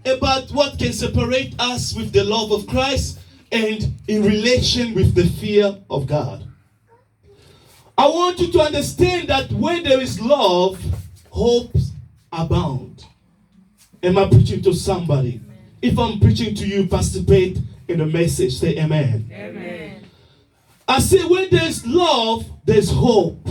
about what can separate us with the love of Christ and in relation with the fear of God. I want you to understand that when there is love, hope abound. Am I preaching to somebody? If I'm preaching to you, participate in the message. Say amen. Amen. I say when there's love, there's hope.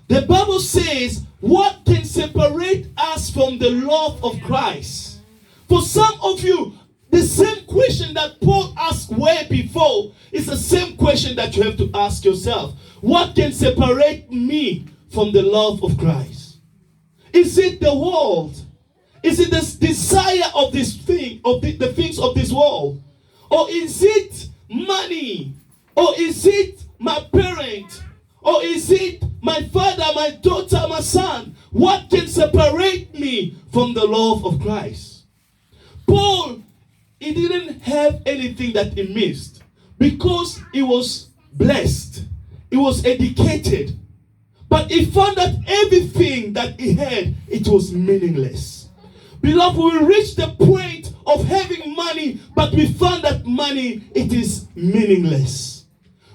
The Bible says, what can separate us from the love of Christ? For some of you, the same question that Paul asked way before is the same question that you have to ask yourself. What can separate me from the love of Christ? Is it the world? Is it the desire of this thing, of the things of this world? Or is it money? Or is it my parent? Or is it my father, my daughter, my son? What can separate me from the love of Christ? Paul, he didn't have anything that he missed because he was blessed. He was educated. But he found that everything that he had, it was meaningless. Beloved, we reached the point of having money, but we found that money, it is meaningless.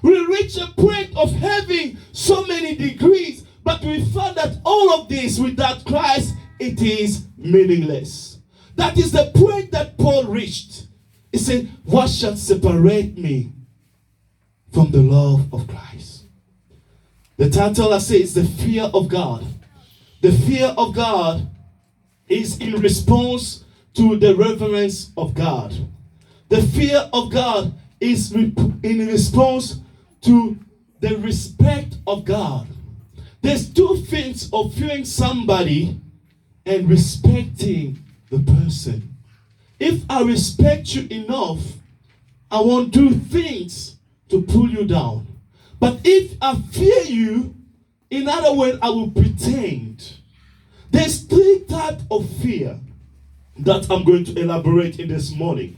We reached a point of having so many degrees, but we found that all of this without Christ, it is meaningless. That is the point that Paul reached. He said, what shall separate me from the love of Christ? The title I say is the fear of God. The fear of God is in response to the reverence of God. The fear of God is in response to the respect of God. There's two things of fearing somebody and respecting the person. If I respect you enough, I won't do things to pull you down. But if I fear you, in other words, I will pretend. There's three types of fear that I'm going to elaborate in this morning.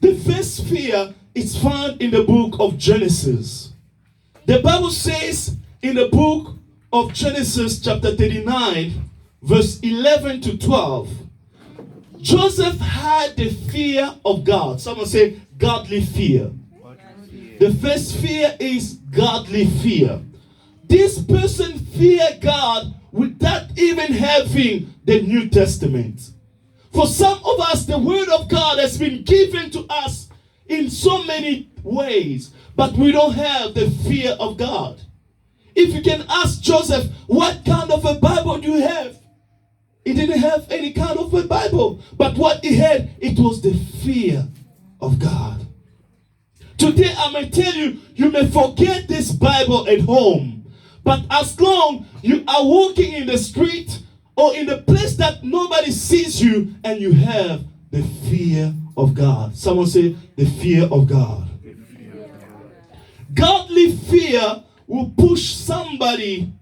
The first fear is found in the book of Genesis. The Bible says in the book of Genesis chapter 39, verse 11 to 12, Joseph had the fear of God. Someone say godly fear. The first fear is godly fear. This person feared God without even having the New Testament. For some of us, the Word of God has been given to us in so many ways, but we don't have the fear of God. If you can ask Joseph, what kind of a Bible do you have? He didn't have any kind of a Bible, but what he had, it was the fear of God. Today I may tell you, you may forget this Bible at home, but as long you are walking in the street or in the place that nobody sees you and you have the fear of God. Someone say the fear of God. Godly fear will push somebody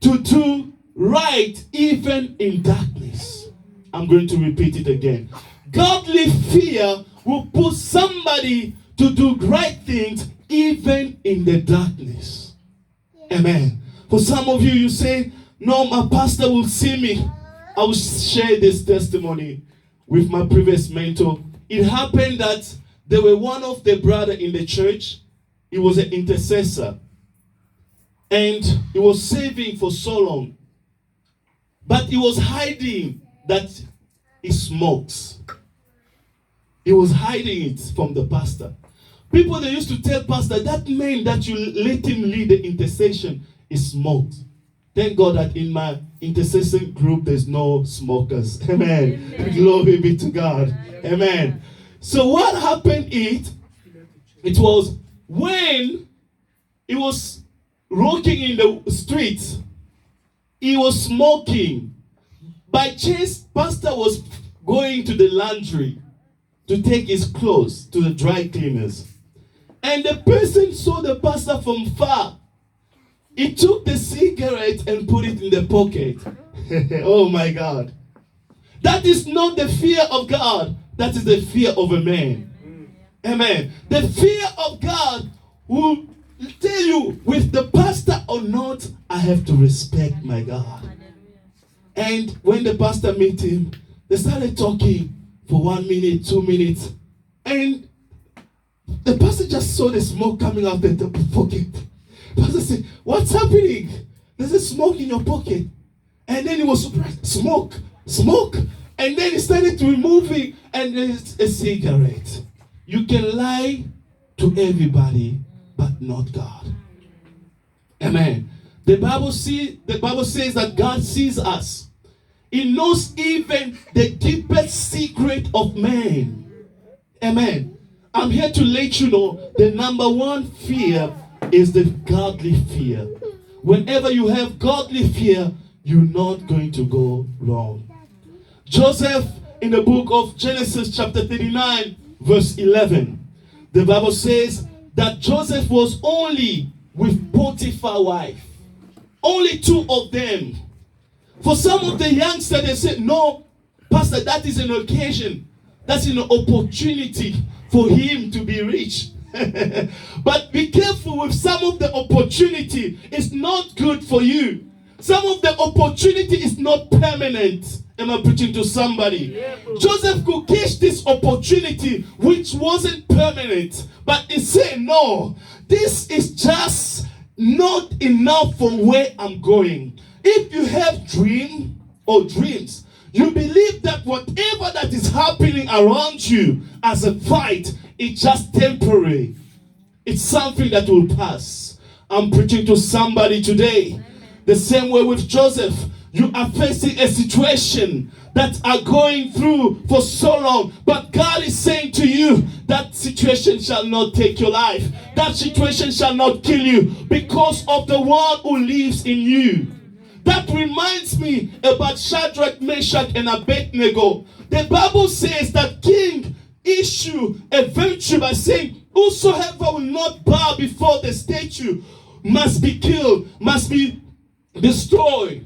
to do right even in darkness. I'm going to repeat it again. Godly fear will push somebody to do right things even in the darkness. Amen. For some of you, you say, no, my pastor will see me. I will share this testimony with my previous mentor. It happened that there were one of the brother in the church. He was an intercessor. And he was saving for so long. But he was hiding that he smokes. He was hiding it from the pastor. People, they used to tell pastor, that man that you let him lead the intercession is smoked. Thank God that in my intercession group, there's no smokers. Amen. Amen. Glory be to God. Amen. So what happened it was when he was walking in the streets, he was smoking. By chance, pastor was going to the laundry to take his clothes to the dry cleaners. And the person saw the pastor from far. He took the cigarette and put it in the pocket. Oh my God. That is not the fear of God. That is the fear of a man. Amen. The fear of God will tell you, with the pastor or not, I have to respect my God. And when the pastor met him, They started talking for 1 minute, 2 minutes. And the pastor just saw the smoke coming out of the pocket. The pastor said, what's happening? There's a smoke in your pocket. And then he was surprised. Smoke, smoke. And then he started removing, and there's a cigarette. You can lie to everybody, but not God. Amen. The Bible says that God sees us. He knows even the deepest secret of man. Amen. I'm here to let you know the number one fear is the godly fear. Whenever you have godly fear, you're not going to go wrong. Joseph, in the book of Genesis chapter 39, verse 11, the Bible says that Joseph was only with Potiphar's wife. Only two of them. For some of the youngsters, they said, no, Pastor, that is an occasion. That's an opportunity for him to be rich. But be careful with some of the opportunity. It's not good for you. Some of the opportunity is not permanent. Am I preaching to somebody? Yeah, Joseph could catch this opportunity which wasn't permanent. But he said, no, this is just not enough for where I'm going. If you have dream or dreams, you believe that whatever that is happening around you as a fight, it's just temporary. It's something that will pass. I'm preaching to somebody today. The same way with Joseph, you are facing a situation that are going through for so long, but God is saying to you, that situation shall not take your life. That situation shall not kill you because of the one who lives in you. That reminds me about Shadrach, Meshach, and Abednego. The Bible says that King issued a venture by saying, whosoever will not bow before the statue must be killed, must be destroyed,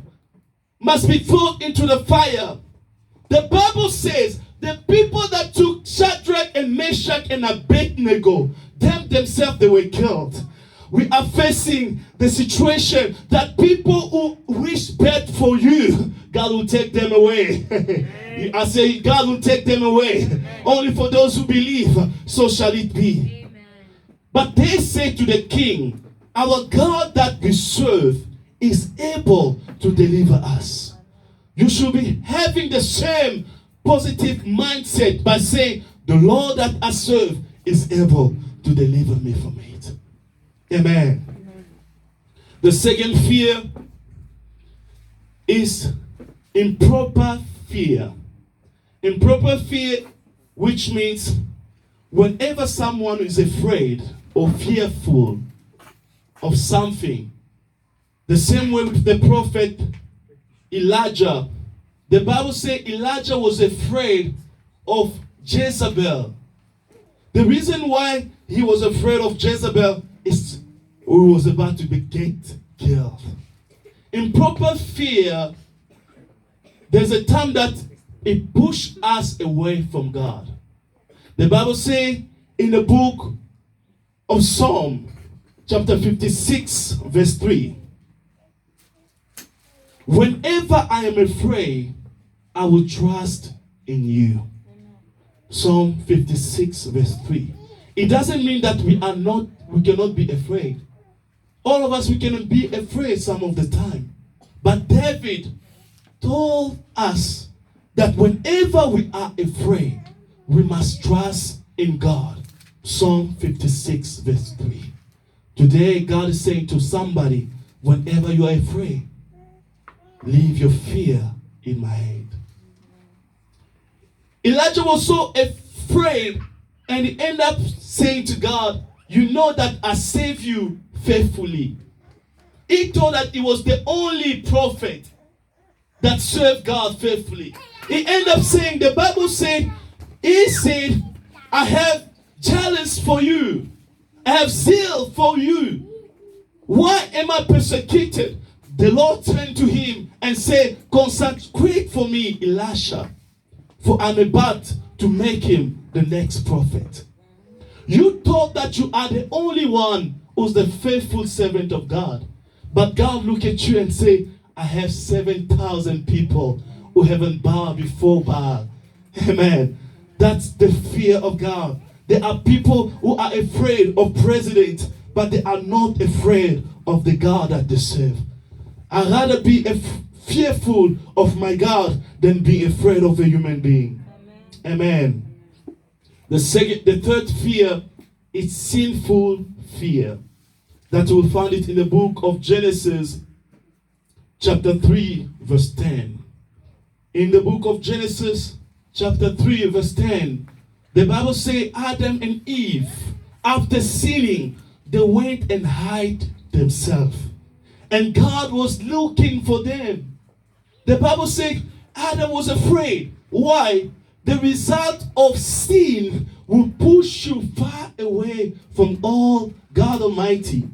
must be thrown into the fire. The Bible says the people that took Shadrach and Meshach and Abednego, themselves, they were killed. We are facing the situation that people who wish bad for you, God will take them away. I say God will take them away. Only for those who believe, so shall it be. Amen. But they say to the king, our God that we serve is able to deliver us. You should be having the same positive mindset by saying, the Lord that I serve is able to deliver me from it. Amen. Amen. The second fear is improper fear. Improper fear, which means whenever someone is afraid or fearful of something, the same way with the prophet Elijah. The Bible says Elijah was afraid of Jezebel. The reason why he was afraid of Jezebel is he was about to get killed. Improper fear, there's a time that it pushes us away from God. The Bible says in the book of Psalm, chapter 56, verse 3, whenever I am afraid, I will trust in you. Psalm 56, verse 3. It doesn't mean that we cannot be afraid. All of us, we cannot be afraid some of the time. But David told us that whenever we are afraid, we must trust in God. Psalm 56, verse 3. Today, God is saying to somebody, whenever you are afraid, leave your fear in my hand. Elijah was so afraid, and he ended up saying to God, you know that I saved you faithfully. He thought that he was the only prophet that served God faithfully. He ended up saying, the Bible said, he said, I have jealous for you. I have zeal for you. Why am I persecuted? The Lord turned to him and said, consecrate for me Elisha, for I'm about to make him the next prophet. You thought that you are the only one who's the faithful servant of God. But God looked at you and said, I have 7,000 people who haven't bowed before Baal. Amen. That's the fear of God. There are people who are afraid of president, but they are not afraid of the God that they serve. I'd rather be fearful of my God than be afraid of a human being. Amen. The third fear is sinful fear. That we'll find it in the book of Genesis, chapter 3, verse 10. In the book of Genesis, chapter 3, verse 10, the Bible says Adam and Eve, after sinning, they went and hid themselves. And God was looking for them. The Bible says Adam was afraid. Why? The result of sin will push you far away from all God Almighty.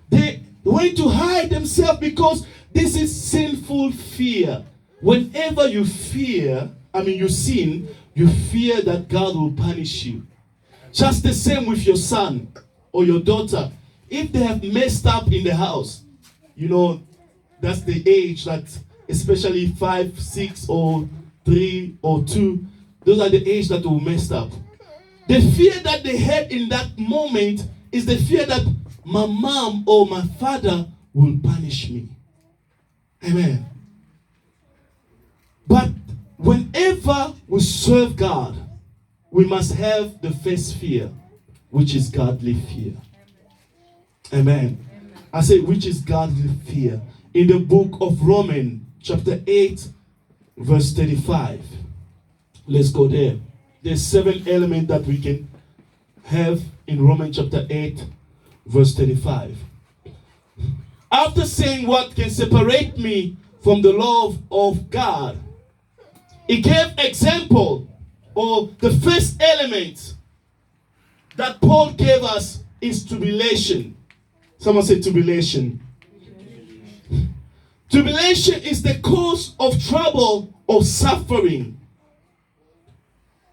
They went to hide themselves because this is sinful fear. Whenever you sin, you fear that God will punish you. Just the same with your son or your daughter. If they have messed up in the house, that's the age that, especially 5, 6, or 3, or 2, those are the age that will mess up. The fear that they had in that moment is the fear that my mom or my father will punish me. Amen. But whenever we serve God, we must have the first fear, which is godly fear. Amen. I say, which is godly fear. In the book of Romans, chapter 8, verse 35. Let's go there. There's 7 elements that we can have in Romans chapter 8, verse 35. After saying what can separate me from the love of God, he gave example, or the first element that Paul gave us is tribulation. Someone say tribulation. Tribulation is the cause of trouble or suffering.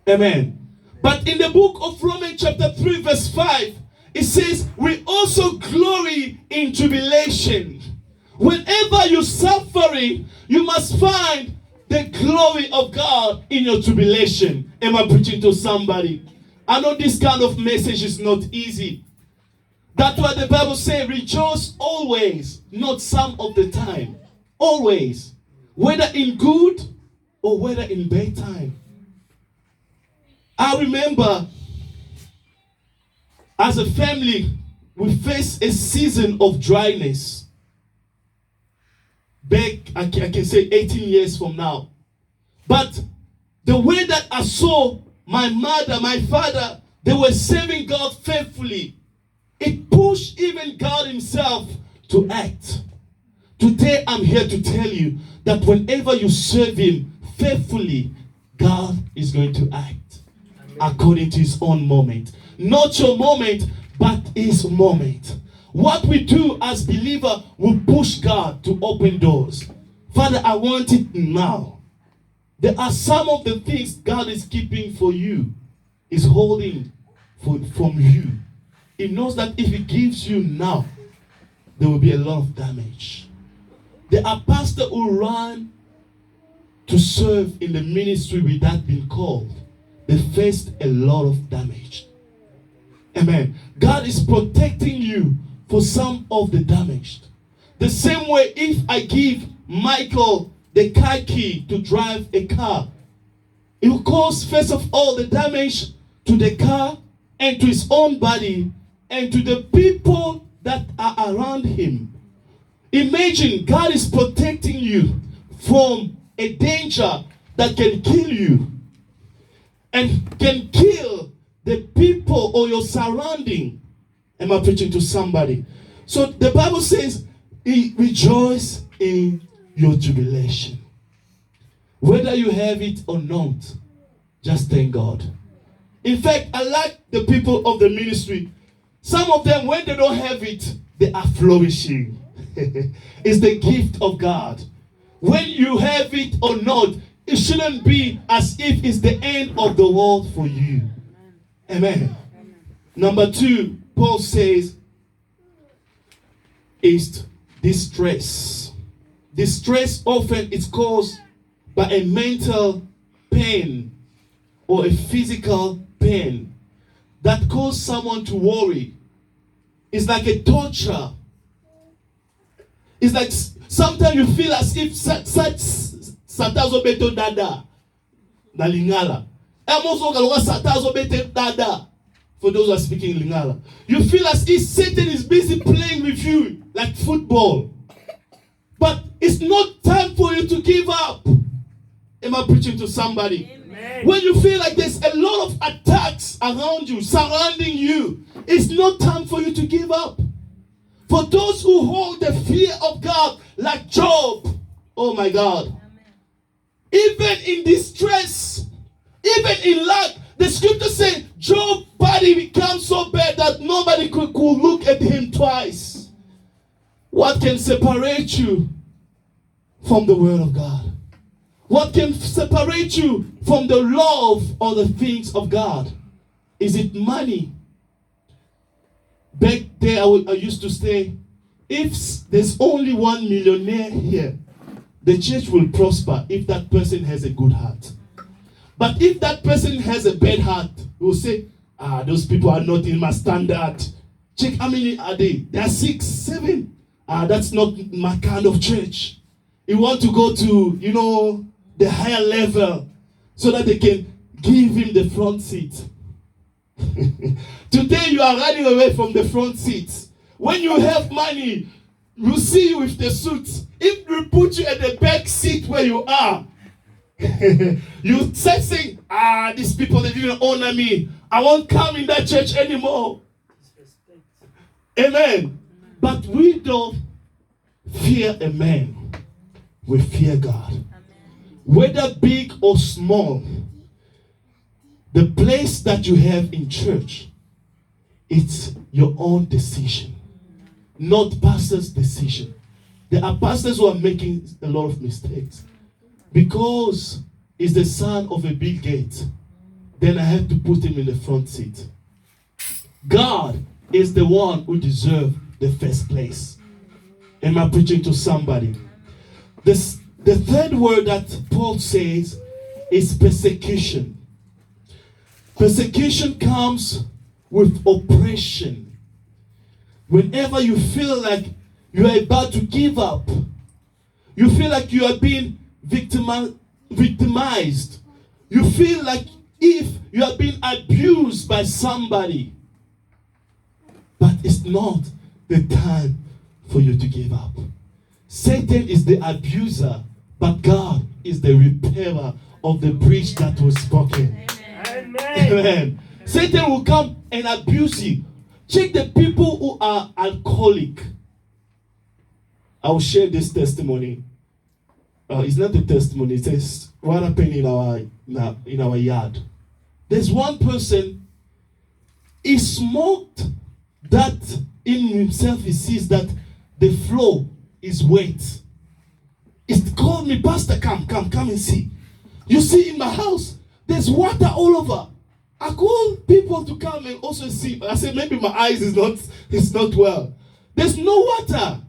Amen. But in the book of Romans chapter 3 verse 5, it says, we also glory in tribulation. Whenever you're suffering, you must find the glory of God in your tribulation. Am I preaching to somebody? I know this kind of message is not easy. That's why the Bible says, rejoice always, not some of the time. Always. Whether in good or whether in bad time. I remember as a family, we faced a season of dryness. Back, I can say 18 years from now. But the way that I saw my mother, my father, they were serving God faithfully. It pushed even God himself to act. Today I'm here to tell you that whenever you serve him faithfully, God is going to act according to his own moment. Not your moment, but his moment. What we do as believers will push God to open doors. Father, I want it now. There are some of the things God is keeping for you, is holding from you. He knows that if he gives you now, there will be a lot of damage. There are pastors who run to serve in the ministry without being called. They faced a lot of damage. Amen. God is protecting you for some of the damage. The same way, if I give Michael the car key to drive a car, it will cause first of all the damage to the car and to his own body and to the people that are around him. Imagine God is protecting you from a danger that can kill you and can kill the people or your surrounding. Am I preaching to somebody? So the Bible says, rejoice in your tribulation. Whether you have it or not, just thank God. In fact, I like the people of the ministry. Some of them, when they don't have it, they are flourishing. It's the gift of God. When you have it or not, it shouldn't be as if it's the end of the world for you. Amen. Number 2, Paul says, is distress. Distress often is caused by a mental pain or a physical pain that causes someone to worry. It's like a torture. It's like sometimes you feel as if satazo beto dada na lingala. Satazo beto dada. For those who are speaking Lingala, you feel as if Satan is busy playing with you like football. But it's not time for you to give up. Am I preaching to somebody? Amen. When you feel like there's a lot of attacks around you, surrounding you, it's not time for you to give up. For those who hold the fear of God, like Job, oh my God, amen. Even in distress, even in lack, the scripture says Job's body becomes so bad that nobody could look at him twice. What can separate you from the word of God? What can separate you from the love or the things of God? Is it money? Back there I used to say, if there's only one millionaire here, the church will prosper if that person has a good heart. But if that person has a bad heart, we will say, those people are not in my standard. Check how many are they? They are 6, 7. That's not my kind of church. You want to go to, the higher level so that they can give him the front seat. Today you are running away from the front seat. When you have money, you see you with the suit. If we put you at the back seat where you are, you start saying, these people, they didn't honor me. I won't come in that church anymore. Amen. But we don't fear a man. We fear God. Amen. Whether big or small, the place that you have in church, it's your own decision, not pastor's decision. There are pastors who are making a lot of mistakes. Because he's the son of a Bill Gates, then I have to put him in the front seat. God is the one who deserves the first place. Am I preaching to somebody? The third word that Paul says is persecution. Persecution comes with oppression. Whenever you feel like you are about to give up, you feel like you are being victimized. You feel like if you are being abused by somebody. But it's not the time for you to give up. Satan is the abuser, but God is the repairer of the breach that was spoken. Amen. Amen. Satan will come and abuse you. Check the people who are alcoholic. I will share this testimony. It's not a testimony. It says what happened in our yard. There's one person. He smoked that in himself. He sees that the floor is wet. He called me, Pastor, come and see. You see, in my house, there's water all over. I called people to come and also see. I said, maybe my eyes is not well. There's no water.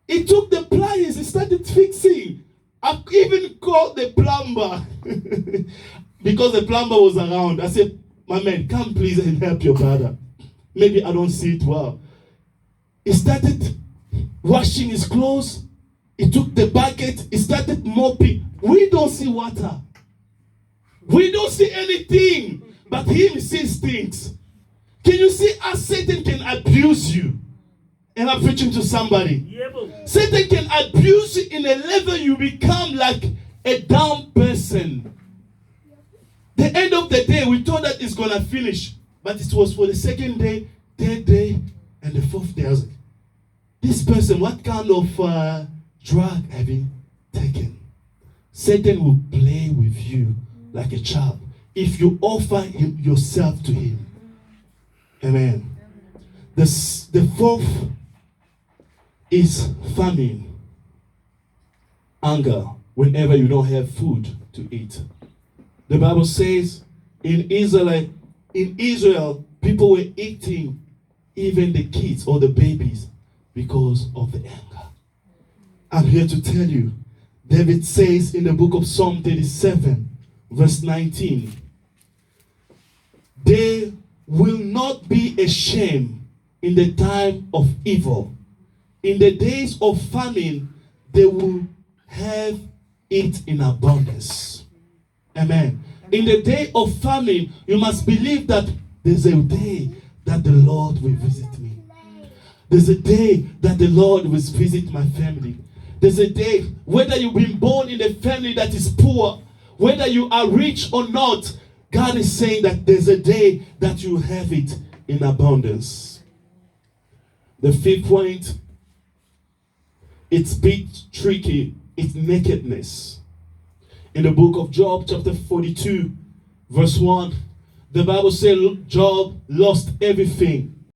He took the pliers. He started fixing. I even called the plumber because the plumber was around. I said, my man, come please and help your brother. Maybe I don't see it well. He started washing his clothes. He took the bucket. He started mopping. We don't see water. We don't see anything. But him sees things. Can you see how Satan can abuse you? Am I preaching to somebody? Yeah, Satan can abuse you in a level you become like a down person. The end of the day, we thought that it's going to finish. But it was for the second day, third day, and the fourth day. I was like, this person, what kind of drug have you taken? Satan will play with you like a child if you offer yourself to him. Amen. The fourth is famine, anger, whenever you don't have food to eat. The Bible says in Israel, people were eating even the kids or the babies because of the anger. I'm here to tell you, David says in the book of Psalm 37, verse 19, they will not be ashamed in the time of evil. In the days of famine, they will have it in abundance. Amen. In the day of famine, you must believe that there's a day that the Lord will visit me. There's a day that the Lord will visit my family. There's a day, whether you've been born in a family that is poor, whether you are rich or not, God is saying that there's a day that you have it in abundance. The fifth point, it's a bit tricky, it's nakedness. In the book of Job, chapter 42, verse 1, the Bible says Job lost everything